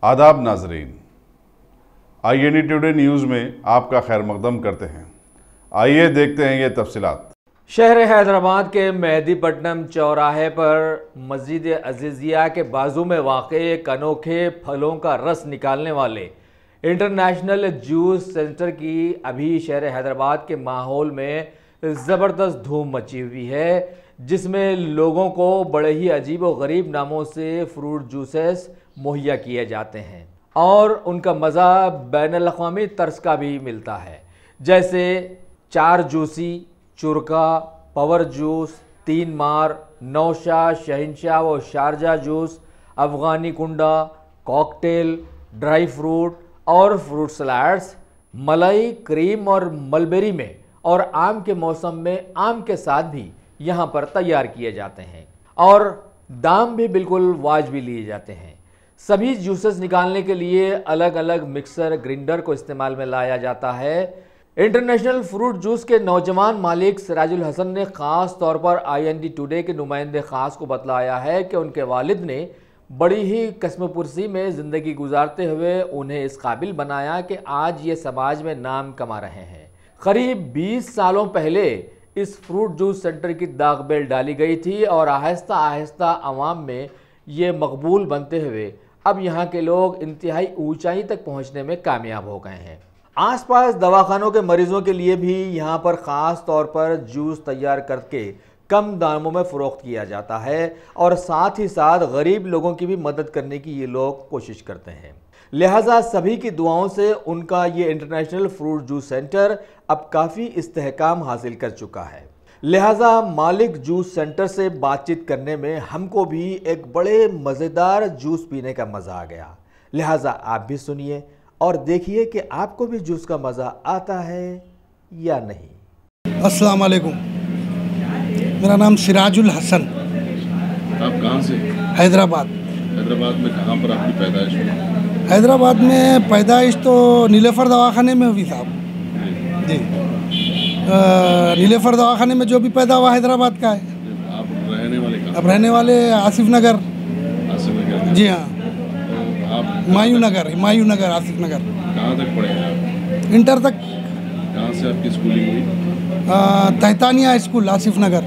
आदाब नाजरीन, IND today news में आपका खैर मकदम करते हैं। आइए देखते हैं ये तफसीलात। शहर हैदराबाद के मेहदीपट्टनम चौराहे पर मस्जिद अजीज़िया के बाजू में वाक़े एक अनोखे फलों का रस निकालने वाले इंटरनेशनल जूस सेंटर की अभी शहर हैदराबाद के माहौल में ज़बरदस्त धूम मची हुई है, जिसमें लोगों को बड़े ही अजीब व गरीब नामों से फ्रूट जूसेस मुहैया किए जाते हैं और उनका मज़ा बैनुल अक़वामी तर्ज का भी मिलता है, जैसे चार जूसी, चुरका, पावर जूस, तीन मार, नौशा, शहनशाह व शारजा जूस, अफ़गानी कुंडा, कॉकटेल, ड्राई फ्रूट और फ्रूट सलाड्स, मलाई, क्रीम और मलबेरी में और आम के मौसम में आम के साथ भी यहाँ पर तैयार किए जाते हैं और दाम भी बिल्कुल वाजिबी लिए जाते हैं। सभी जूसेस निकालने के लिए अलग अलग मिक्सर ग्राइंडर को इस्तेमाल में लाया जाता है। इंटरनेशनल फ्रूट जूस के नौजवान मालिक सिराजुल हसन ने ख़ास तौर पर IND टुडे के नुमाइंदे ख़ास को बतलाया है कि उनके वालिद ने बड़ी ही कस्मपुरसी में ज़िंदगी गुजारते हुए उन्हें इस काबिल बनाया कि आज ये समाज में नाम कमा रहे हैं। करीब 20 सालों पहले इस फ्रूट जूस सेंटर की दागबेल डाली गई थी और आहिस्ता आहिस्ता आवाम में ये मकबूल बनते हुए अब यहाँ के लोग इंतहाई ऊंचाई तक पहुँचने में कामयाब हो गए हैं। आसपास दवाखानों के मरीजों के लिए भी यहाँ पर ख़ास तौर पर जूस तैयार करके कम दामों में फ़रोख्त किया जाता है और साथ ही साथ गरीब लोगों की भी मदद करने की ये लोग कोशिश करते हैं। लिहाजा सभी की दुआओं से उनका ये इंटरनेशनल फ्रूट जूस सेंटर अब काफ़ी इस्तेहकाम हासिल कर चुका है। लिहाजा मालिक जूस सेंटर से बातचीत करने में हमको भी एक बड़े मज़ेदार जूस पीने का मज़ा आ गया। लिहाजा आप भी सुनिए और देखिए कि आपको भी जूस का मज़ा आता है या नहीं। अस्सलाम वालेकुम, मेरा नाम सिराजुल हसन। आप कहाँ से? हैदराबाद। हैदराबाद में कहाँ पर आपकी पैदाइश हुई? हैदराबाद में पैदाइश तो नीलेफर दवाखाने में हुई साहब जी। नीलेफर दवाखाने में जो भी पैदा हुआ हैदराबाद का है। आप रहने वाले कहाँ? अब रहने वाले आसिफ नगर। आसिफ नगर? जी हाँ, तो आप हुमायूं नगर आसिफ नगर। कहाँ तक पढ़े हैं आप? इंटर तक। कहाँ से आपकी स्कूलिंग हुई? तहतानिया स्कूल आसिफ नगर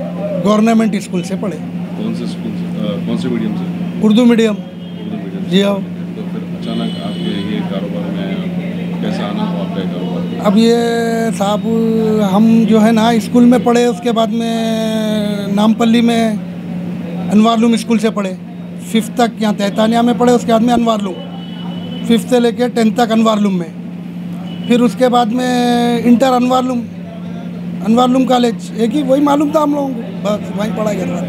गवर्नमेंट स्कूल से पढ़े। कौन से स्कूल से? कौन से मीडियम से? उर्दू मीडियम। उर्दू मीडियम। जी हाँ। तो फिर अचानक आपके ये कारोबार में कैसा आना हुआ आपका कारोबार? अब ये साहब हम जो है ना स्कूल में पढ़े, उसके बाद में नामपल्ली में अनवारलूम स्कूल से पढ़े। 5th तक यहाँ तहतानिया में पढ़े, उसके बाद में अनवारलूम 5th से लेकर 10th तक अनवारलूम में। फिर उसके बाद में इंटर अनवारलूम कॉलेज, एक ही वही मालूम था हम लोगों को, बस वहीं पढ़ाई कर रहा था।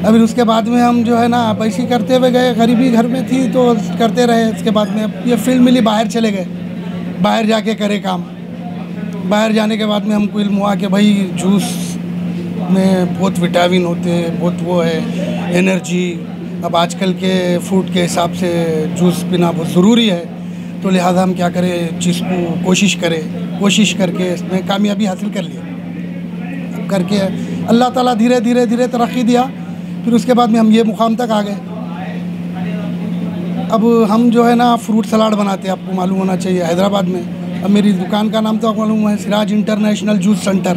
अभी उसके बाद में हम जो है ना वैसे ही करते हुए गए, गरीबी घर में थी तो करते रहे। उसके बाद में ये फील्ड मिली, बाहर चले गए, बाहर जाके करे काम। बाहर जाने के बाद में हमको इल्म हुआ कि भाई जूस में बहुत विटामिन होते हैं, बहुत वो है एनर्जी। अब आजकल के फूड के हिसाब से जूस पीना बहुत ज़रूरी है, तो लिहाजा हम क्या करें, चीज़ को कोशिश करके इसमें कामयाबी हासिल कर लिया। करके अल्लाह ताला धीरे धीरे तरक्की दिया। फिर उसके बाद में हम ये मुकाम तक आ गए। अब हम जो है ना फ्रूट सलाद बनाते हैं, आपको मालूम होना चाहिए हैदराबाद में। अब मेरी दुकान का नाम तो आपको मालूम है, सिराज इंटरनेशनल जूस सेंटर।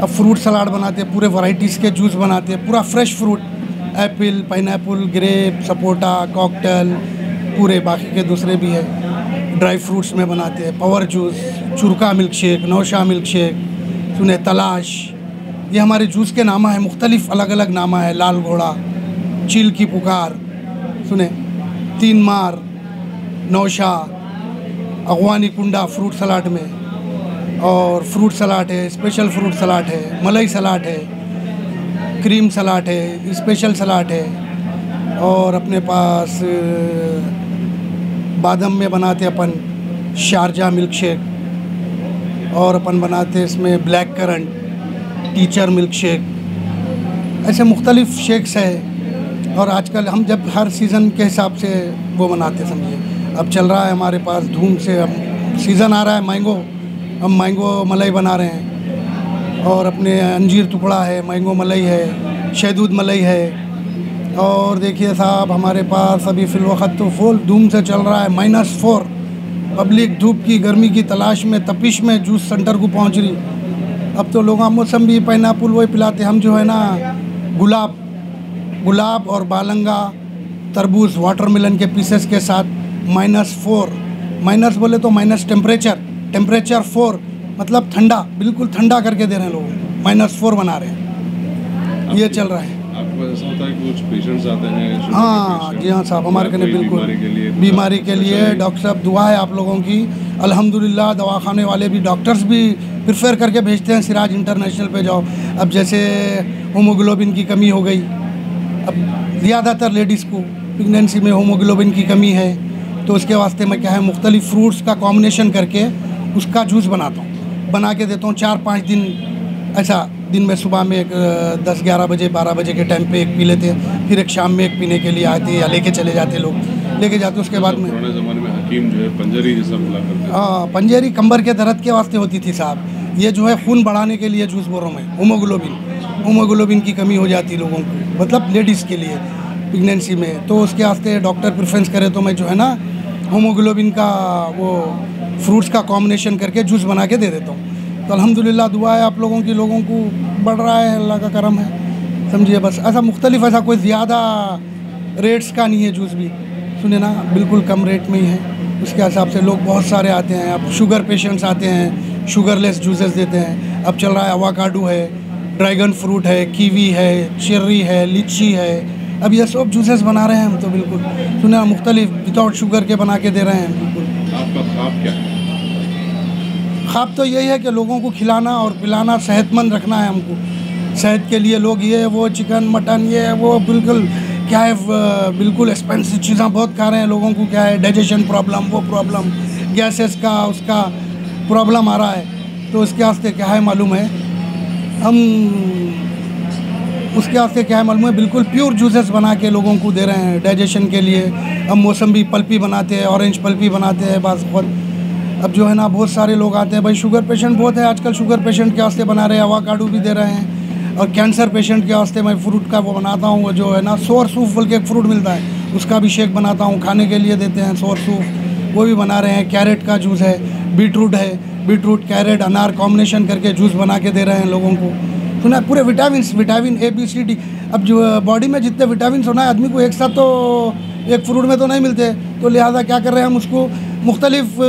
अब फ्रूट सलाद बनाते हैं, पूरे वैरायटीज़ के जूस बनाते हैं, पूरा fresh fruit, apple, pineapple, grape, sapota, cocktail, पूरे बाकी के दूसरे भी है। ड्राई फ्रूट्स में बनाते हैं, पावर जूस, चुरका मिल्क शेक, नौशा मिल्क शेक, सुने तलाश, ये हमारे जूस के नामा है, मुख्तलिफ अलग अलग नामा है। लाल घोड़ा, चील की पुकार, सुने तीन मार, नौशा, अफ़गानी कुंडा फ्रूट सलाद में, और फ्रूट सलाद है, स्पेशल फ्रूट सलाद है, मलाई सलाद है, क्रीम सलाद है, स्पेशल सलाद है। और अपने पास बादाम में बनाते अपन शारजा मिल्क शेक, और अपन बनाते इसमें black currant, teacher milk shake, ऐसे मुख्तलिफ शेक्स है। और आजकल हम जब हर सीज़न के हिसाब से वो बनाते, समझिए अब चल रहा है हमारे पास धूम से, अब सीज़न आ रहा है मैंगो, हम मैंगो मलाई बना रहे हैं। और अपने अंजीर टुकड़ा है, मैंगो मलाई है, शहदूद मलाई है, और देखिए साहब, हमारे पास अभी फ़िलवक़्त तो फुल धूम से चल रहा है -4। पब्लिक धूप की गर्मी की तलाश में, तपिश में जूस सेंटर को पहुंच रही। अब तो लोग मौसम्बी, पाइनएप्पल वही पिलाते, हम जो है ना गुलाब और बालंगा, तरबूज, वाटरमेलन के पीसेस के साथ -4, माइनस बोले तो माइनस टेम्परेचर 4 मतलब ठंडा, बिल्कुल ठंडा करके दे रहे हैं लोगों को, -4 बना रहे हैं। ये चल रहा है। आपके पास ऐसा होता है कि कुछ पेशेंट्स आते हैं? हाँ जी हाँ साहब, हमारे कने बिल्कुल बीमारी के लिए डॉक्टर साहब दुआ है आप लोगों की। अल्हम्दुलिल्लाह दवाखाने वाले भी, डॉक्टर्स भी प्रेफर करके भेजते हैं सिराज इंटरनेशनल पे जाओ। अब जैसे होमोग्लोबिन की कमी हो गई, अब ज़्यादातर लेडीज़ को प्रेगनेंसी में होमोग्लोबिन की कमी है, तो उसके वास्ते मैं क्या है मुख्तलिफ़ फ्रूट्स का कॉम्बिनेशन करके उसका जूस बनाता हूँ, बना के देता हूँ 4-5 दिन। ऐसा दिन में सुबह में एक 10-11 बजे 12 बजे के टाइम पे एक पी लेते हैं, फिर एक शाम में एक पीने के लिए आते हैं या लेके चले जाते लोग, लेके जाते उसके बाद में। पुराने ज़माने में हकीम जो है पंजेरी जैसा बोला करते थे। हाँ, पंजेरी कंबर के दर्द के वास्ते होती थी साहब। ये जो है खून बढ़ाने के लिए जूस बोल रहा हूँ मैं, होमोग्लोबिन की कमी हो जाती लोगों को, मतलब लेडीज़ के लिए प्रेगनेंसी में, तो उसके वास्ते डॉक्टर प्रेफरेंस करे तो मैं जो है ना होमोग्लोबिन का वो फ्रूट्स का कॉम्बिनेशन करके जूस बना के दे देता हूँ। तो अल्हम्दुलिल्लाह दुआ है आप लोगों की, लोगों को बढ़ रहा है, अल्लाह का करम है, समझिए। बस ऐसा मुख्तलिफ, ऐसा कोई ज़्यादा रेट्स का नहीं है जूस भी, सुने ना, बिल्कुल कम रेट में ही है। उसके हिसाब से लोग बहुत सारे आते हैं। अब शुगर पेशेंट्स आते हैं, शुगरलेस जूसेस देते हैं। अब चल रहा है अवाकाडो है, ड्रैगन फ्रूट है, कीवी है, चेर्री है, लीची है, अब ये सब जूसेस बना रहे हैं हम तो बिल्कुल, सुना मुख्तलिफ विदाउट शुगर के बना के दे रहे हैं बिल्कुल। आपका ख्वाब क्या है? ख्वाब तो यही है कि लोगों को खिलाना और पिलाना, सेहतमंद रखना है हमको। सेहत के लिए लोग ये वो चिकन मटन ये वो बिल्कुल क्या है, बिल्कुल एक्सपेंसिव चीज़ें बहुत खा रहे हैं। लोगों को क्या है डाइजेशन प्रॉब्लम, वो प्रॉब्लम, गैसेस का उसका प्रॉब्लम आ रहा है। तो उसके वास्ते क्या है मालूम है, हम उसके वास्ते क्या है मालूम है, बिल्कुल प्योर जूसेस बना के लोगों को दे रहे हैं डाइजेशन के लिए। हम मौसम्बी पल्पी बनाते हैं, ऑरेंज पल्पी बनाते हैं बस बहुत। अब जो है ना बहुत सारे लोग आते हैं, भाई शुगर पेशेंट बहुत है आजकल, शुगर पेशेंट के वास्ते बना रहे हैं, अवाकाडो भी दे रहे हैं। और कैंसर पेशेंट के वास्ते मैं फ्रूट का वो बनाता हूँ, वो जो है ना सोर सूप बोल के एक फ्रूट मिलता है, उसका भी शेक बनाता हूँ, खाने के लिए देते हैं सोर सूप, वो भी बना रहे हैं। कैरेट का जूस है, बीटरूट है, बीटरूट कैरेट अनार कॉम्बिनेशन करके जूस बना के दे रहे हैं लोगों को। सुना पूरे vitamin A B C D, अब जो बॉडी में जितने विटामिन होना है आदमी को एक साथ तो एक फ्रूट में तो नहीं मिलते, तो लिहाजा क्या कर रहे हैं हम उसको मुख्तलिफ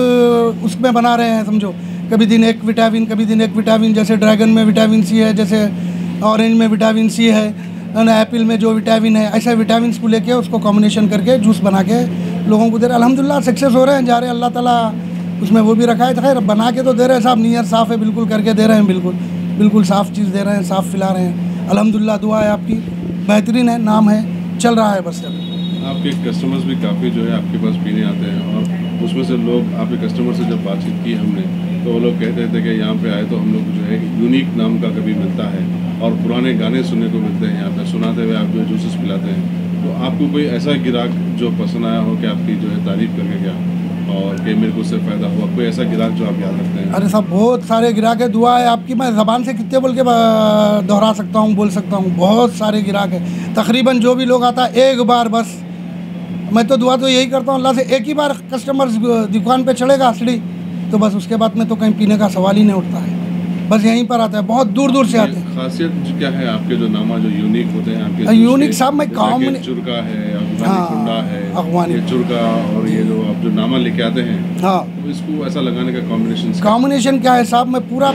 उसमें बना रहे हैं, समझो। कभी दिन एक विटामिन, जैसे ड्रैगन में विटामिन C है, जैसे ऑरेंज में विटामिन C है, एप्पल में जो विटामिन है, ऐसे विटामिन को लेके उसको कॉम्बिनेशन करके जूस बना के लोगों को दे रहे हैं। अल्हम्दुलिल्लाह सक्सेस हो रहे हैं, जा रहे हैं, अल्लाह ताला उसमें वो भी रखा है। खैर बना के तो दे रहे हैं साहब, नीयत साफ़ है, बिल्कुल करके दे रहे हैं, बिल्कुल साफ़ चीज़ दे रहे हैं, साफ़ पिला रहे हैं। अल्हम्दुलिल्लाह दुआ है आपकी, बेहतरीन है, नाम है, चल रहा है बस। आपके कस्टमर्स भी काफ़ी जो है आपके पास पीने आते हैं, और उसमें से लोग आपके कस्टमर से जब बातचीत की हमने, तो वो लोग कहते थे कि यहाँ पे आए तो हम लोग जो है यूनिक नाम का कभी मिलता है और पुराने गाने सुनने को मिलते हैं, यहाँ पे सुनाते हुए आप जो जूसेस पिलाते हैं। तो आपको कोई ऐसा गिराक जो पसंद आया हो कि आपकी जो है तारीफ़ करके गया और कि मेरे को उससे फ़ायदा हुआ, कोई ऐसा गिराक जो आप याद रखते हैं? अरे साहब बहुत सारे गिराक है, दुआ है आपकी, मैं ज़बान से कितने बोल के दोहरा सकता हूँ, बोल सकता हूँ, बहुत सारे गिराक है। तकरीबन जो भी लोग आता है एक बार बस, मैं तो दुआ तो यही करता हूँ अल्लाह से, एक ही बार कस्टमर दुकान पे चढ़ेगा सीढ़ी, तो बस उसके बाद में तो कहीं पीने का सवाल ही नहीं उठता है, बस यहीं पर आता है, बहुत दूर दूर से आते हैं। खासियत क्या है आपके जो नामा जो यूनिक होते हैं आपके? यूनिक साहब मैं चुरका है, अफगानी है, अफगानी चुरका, और ये जो आप जो नामा लेके आते हैं, हाँ, तो इसको ऐसा लगाने का कॉम्बिनेशन क्या है साहब, मैं पूरा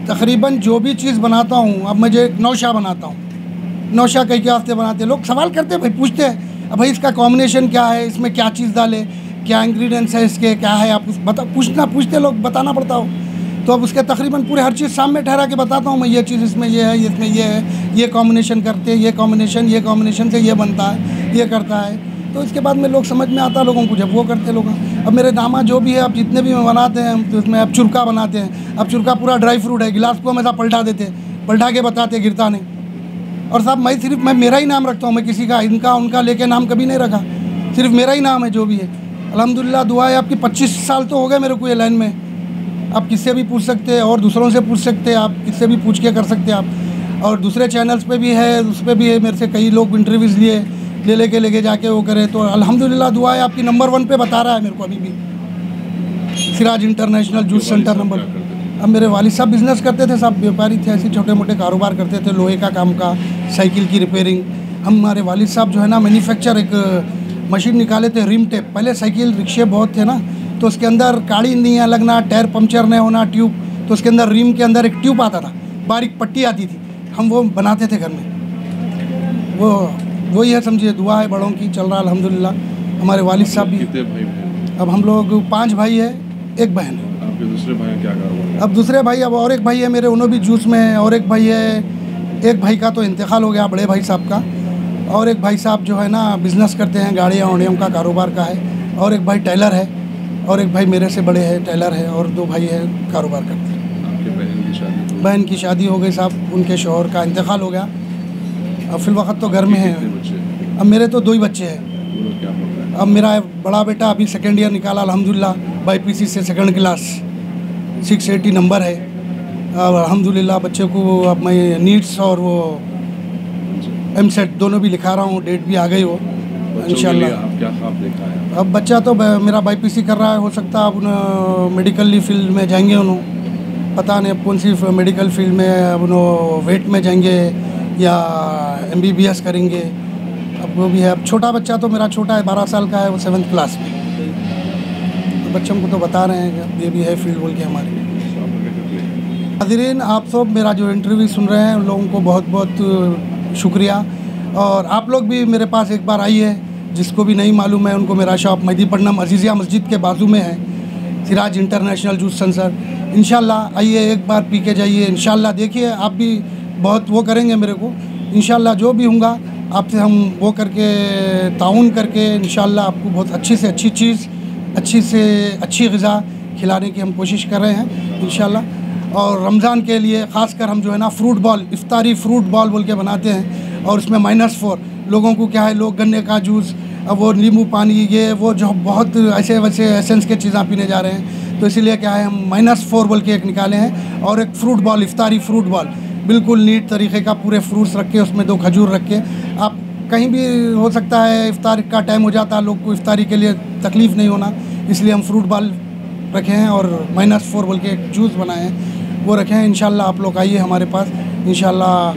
तकरीबन जो भी चीज़ बनाता हूँ, अब मैं जो नौशा बनाता हूँ, नौशा कई के वास्ते बनाते हैं, लोग सवाल करते हैं, भाई पूछते हैं, अब भाई इसका कॉम्बिनेशन क्या है, इसमें क्या चीज़ डाले, क्या इंग्रेडिएंट्स है इसके, क्या है, आप पूछते लोग, बताना पड़ता हो। तो अब उसके तकरीबन पूरे हर चीज़ सामने ठहरा के बताता हूँ मैं, ये चीज़ इसमें ये है, इसमें ये है, ये कॉम्बिनेशन करते हैं, ये कॉम्बिनेशन से ये बनता है, ये करता है। तो इसके बाद में लोग समझ में आता लोगों को, जब वो करते लोग। अब मेरे नामा जो भी है, अब जितने भी बनाते हैं तो उसमें अब चुरका बनाते हैं। अब चुरका पूरा ड्राई फ्रूट है, गिलास को हमेशा पलटा देते, पलटा के बताते, गिरता नहीं। और साहब मैं मेरा ही नाम रखता हूँ, मैं किसी का इनका उनका लेके नाम कभी नहीं रखा, सिर्फ मेरा ही नाम है जो भी है। अल्हम्दुलिल्लाह दुआ है आपकी, 25 साल तो हो गए मेरे को ये लाइन में। आप किससे भी पूछ सकते हैं और दूसरों से पूछ सकते हैं, आप किससे भी पूछ के कर सकते हैं आप। और दूसरे चैनल्स पे भी है, उस पर भी है, मेरे से कई लोग इंटरव्यूज़ लिए, लेके जाके वो करे। तो अल्हम्दुलिल्लाह दुआ है आपकी, नंबर 1 पे बता रहा है मेरे को अभी भी Siraj international juice centre number. अब मेरे वालिद साहब बिज़नेस करते थे, सब व्यापारी थे, ऐसे छोटे मोटे कारोबार करते थे, लोहे का काम का, साइकिल की रिपेयरिंग। हमारे वालिद साहब जो है ना मैन्युफैक्चर एक मशीन निकाले थे, रिम टेप। पहले साइकिल रिक्शे बहुत थे ना, तो उसके अंदर काड़ी नहीं लगना, टायर पंक्चर नहीं होना, ट्यूब, तो उसके अंदर रिम के अंदर एक ट्यूब आता था, बारीक पट्टी आती थी, हम वो बनाते थे घर में। वही है, समझिए, दुआ है बड़ों की, चल रहा अल्हम्दुलिल्लाह। हमारे वालिद साहब भी। कितने भाई बहन? अब हम लोग 5 भाई है, 1 बहन है। आपके दूसरे भाई क्या कारोबार? अब दूसरे भाई, अब और एक भाई है मेरे, उन्होंने भी जूस में है, और एक भाई है, एक भाई का तो इंतकाल हो गया, बड़े भाई साहब का, और एक भाई साहब जो है ना बिज़नेस करते हैं, गाड़ियाँ वाड़ियों का कारोबार का है, और एक भाई टेलर है, और एक भाई मेरे से बड़े हैं, टेलर है, और 2 भाई है कारोबार करते हैं। आपके बहन की शादी हो गई साहब, उनके शौहर का इंतकाल हो गया, अब फिल वक्त तो घर में है। अब मेरे तो 2 ही बच्चे हैं। क्या पढ़ रहे हैं? अब मेरा बड़ा बेटा अभी 2nd ईयर निकाला अल्हम्दुलिल्लाह, BPC से 2nd क्लास, 680 नंबर है। अब अल्हम्दुलिल्लाह बच्चे को अब मैं नीट्स और वो MSET दोनों भी लिखा रहा हूँ, डेट भी आ गई हो इंशाल्लाह। आप क्या ख्वाब देखा है? अब बच्चा तो मेरा BPC कर रहा है, हो सकता है अब मेडिकल फील्ड में जाएंगे उन्होंने, पता नहीं अब कौन सी मेडिकल फील्ड में, अब उन्होंने वेट में जाएंगे या MBBS करेंगे, अब वो भी है। अब छोटा बच्चा तो मेरा छोटा है, 12 साल का है, वो 7th क्लास में। तो बच्चों को तो बता रहे हैं कि ये भी है फील्ड बोल के हमारे। हाज़रीन, आप सब मेरा जो इंटरव्यू सुन रहे हैं उन लोगों को बहुत बहुत शुक्रिया, और आप लोग भी मेरे पास एक बार आइए, जिसको भी नहीं मालूम है उनको मेरा शॉप मेहदीपट्टनम अजीज़िया मस्जिद के बाजू में है, सिराज इंटरनेशनल जूस सेंटर। इंशाल्लाह आइए, एक बार पी के जाइए, इंशाल्लाह देखिए आप भी बहुत वो करेंगे मेरे को, इंशाल्लाह जो भी होगा आपसे हम वो करके ताउन करके इंशाल्लाह आपको बहुत अच्छी से अच्छी चीज़, अच्छी से अच्छी ग़िज़ा खिलाने की हम कोशिश कर रहे हैं इंशाल्लाह। और रमज़ान के लिए ख़ासकर हम जो है ना फ्रूट बॉल, इफ्तारी फ्रूट बॉल बोल के बनाते हैं, और उसमें -4 लोगों को क्या है, लोग गन्ने का जूस, अब वो नींबू पानी, ये वो जो बहुत ऐसे वैसे एसेंस के चीज़ें पीने जा रहे हैं, तो इसीलिए क्या है हम -4 बोल के एक निकाले हैं, और एक फ्रूट बॉल, इफ्तारी फ्रूट बॉल, बिल्कुल नीट तरीके का, पूरे फ्रूट्स रख के, उसमें 2 खजूर रख के, आप कहीं भी हो सकता है इफ्तार का टाइम हो जाता है, लोग को इफ्तारी के लिए तकलीफ़ नहीं होना, इसलिए हम फ्रूट बॉल रखे हैं, और -4 बोल के एक जूस बनाए हैं, वो रखे हैं। इंशाल्लाह आप लोग आइए हमारे पास, इंशाल्लाह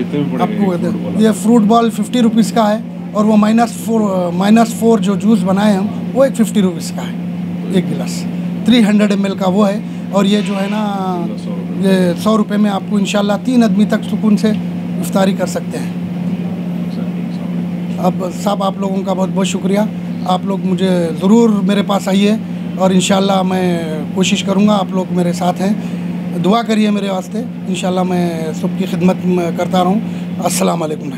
आपको ये फ्रूट बॉल 50 रुपीज़ का है, और वो -4 जो जूस बनाए हम वो एक 50 रुपीज़ का है, 1 गिलास 300 ml का वो है, और ये जो है ना ये 100 रुपये में आपको इंशाल्लाह 3 आदमी तक सुकून से इफ्तारी कर सकते हैं। अब साहब आप लोगों का बहुत बहुत शुक्रिया, आप लोग मुझे ज़रूर मेरे पास आइए, और इंशाल्लाह मैं कोशिश करूँगा, आप लोग मेरे साथ हैं, दुआ करिए मेरे वास्ते, इंशाल्लाह मैं सबकी खिदमत करता रहूँ। अस्सलाम वालेकुम।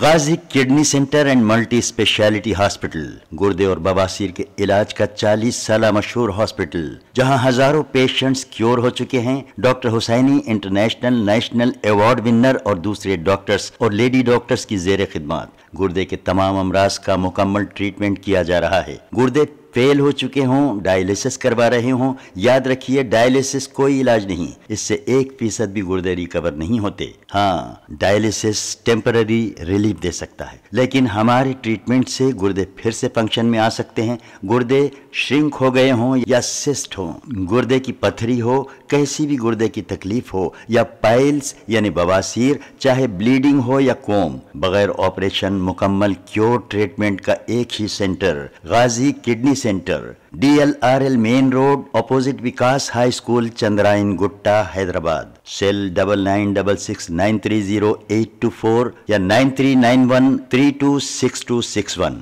Ghazi kidney centre and multi speciality hospital, गुर्दे और बवासीर के इलाज का 40 साल मशहूर हॉस्पिटल, जहां हजारों पेशेंट्स क्योर हो चुके हैं। Doctor Husaini international national award winner और दूसरे डॉक्टर्स और लेडी डॉक्टर्स की जेर खिदमत गुर्दे के तमाम अमराज का मुकम्मल ट्रीटमेंट किया जा रहा है। गुर्दे फेल हो चुके हों, डायलिसिस करवा रहे हों, याद रखिए डायलिसिस कोई इलाज नहीं, इससे 1% भी गुर्दे रिकवर नहीं होते। हाँ, डायलिसिस टेम्पररी रिलीफ दे सकता है, लेकिन हमारे ट्रीटमेंट से गुर्दे फिर से फंक्शन में आ सकते हैं। गुर्दे श्रिंक हो गए हों या सिस्ट हो, गुर्दे की पथरी हो, कैसी भी गुर्दे की तकलीफ हो, या पाइल्स यानी बवासीर, चाहे ब्लीडिंग हो या कोम, बगैर ऑपरेशन मुकम्मल क्योर ट्रीटमेंट का एक ही centre, Ghazi kidney centre, DLRL main road, opposite Vikas high school, Chandrayangutta, Hyderabad. Cell 9966930824 या 9391326261।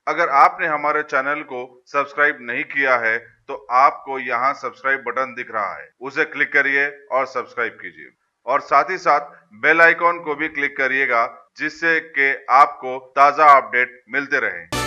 अगर आपने हमारे चैनल को सब्सक्राइब नहीं किया है तो आपको यहाँ सब्सक्राइब बटन दिख रहा है, उसे क्लिक करिए और सब्सक्राइब कीजिए, और साथ ही साथ बेल आइकॉन को भी क्लिक करिएगा, जिससे कि आपको ताज़ा अपडेट मिलते रहें।